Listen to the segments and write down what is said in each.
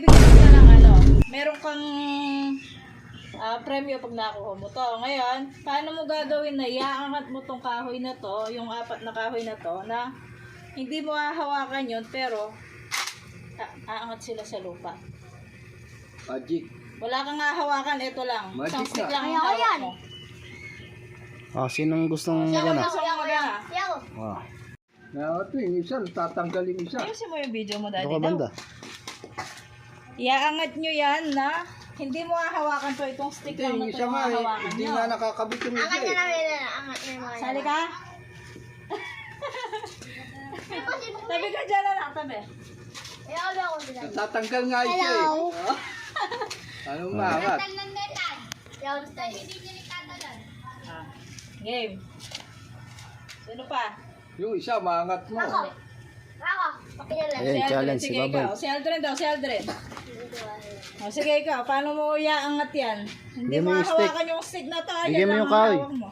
Bigyan ka lang meron kang premyo pag nakuha mo to. Ngayon, paano mo gagawin na iaangat mo tong kahoy na to, yung 4 na kahoy na to, na hindi mo hahawakan yun, pero aangat sila sa lupa. Magic. Wala kang hahawakan, ito lang. Magic Isang stick na. lang yung hawak mo. Sinong gustong Sino magana? gusto mo magana? Ito yung isa, tatanggalin isa. Ayusin mo yung video mo, daddy. Ito ka banda. Iaangat nyo yan na hindi mo hahawakan to, itong stick Hindi, lang yung na to isa yung nga, hahawakan hindi nyo. nga nakakabit yung isa eh. Sali ka? Tabi ka dyan na lang, tabi. Tatanggal nga isa eh. Anong maangat? Game. Sino pa? Yung isa, maangat mo. Ayan, challenge si Sige, Baboy. ikaw. Si Aldrin daw, si Aldrin. Sige ikaw, paano mo iaangat yan? Hindi Bigyan mo mo yung stick. hawakan yung stick na to. Bigyan Yan mo lang yung ang kahoy. hawak mo.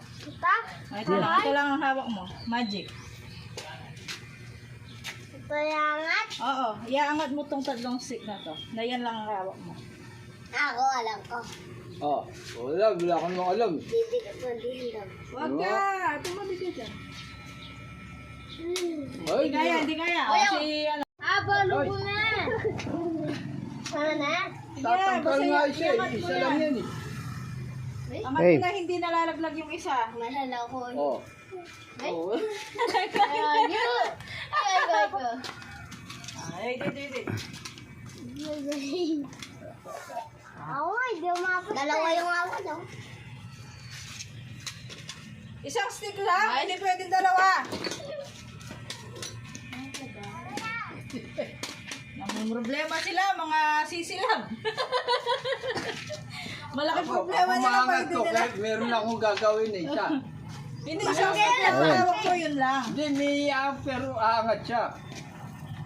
Ito lang ang hawak mo. Magic. Oo, iaangat mo tong 3 stick na to. Na yan lang ang hawak mo. Ako, alam ko. Wala akong nang alam. Didi ko po dito. Huwag ka! Tumabi ka dyan. Ay, Hindi kaya, hindi kaya. Si ano. Balo ko na. Ano na? tatanggal nga isa eh. Isa lang yan eh. Angat Hey. mo na hindi nalalaglag yung isa. Malala ko. Oh. Ayun. Ay, ko. Ay, dito. Ako, hindi umapos. Dalawa yung ako daw. Isang stick lang, hindi pwedeng dalawa. Problema sila, mga sisilab. Malaking problema Ako nila pag maangat hindi ko, nila. kahit meron akong gagawin eh, isa. Hindi isang stick lang, tawag ko yun lang. Hindi, may pero aangat siya.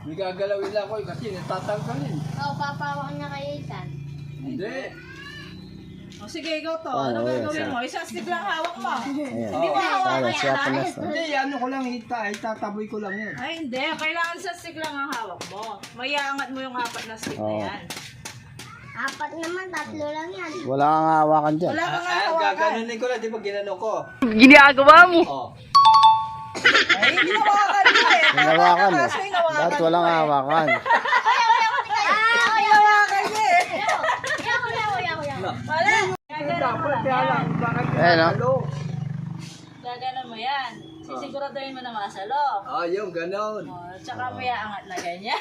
May gagalawin lang ko eh, kasi natatanggalin. Papawak na kayo isa. Hindi. O sige, ikaw to. Ano ayan, gagawin mo? Isang stick lang hawak mo. Ayan. Hindi mo hawakan Challenge, siya yan. panas. Hindi, ano ko lang, itataboy ko lang yan. Ay, hindi. Kailangan sa stick lang ang hawak mo. Mayaangat mo yung 4 na stick na Oo. yan. 4 naman, 3 lang yan. Wala kang hawakan dyan. Wala kang hawakan. Gaganunin ko lang, di ba ginano ko? Ginagawa mo! Oh. Ay, hindi hawakan mo eh. Hinawakan eh. Kaso hinawakan Dapat walang mo eh. hawakan. Hinawakan niya eh. Wala. Dapat kaya lang, bakit Ayan, oh. ginagalo? Gaganon mo yan. Sisiguraduhin mo na masalo. Yung ganon. O, tsaka mo iaangat na ganyan.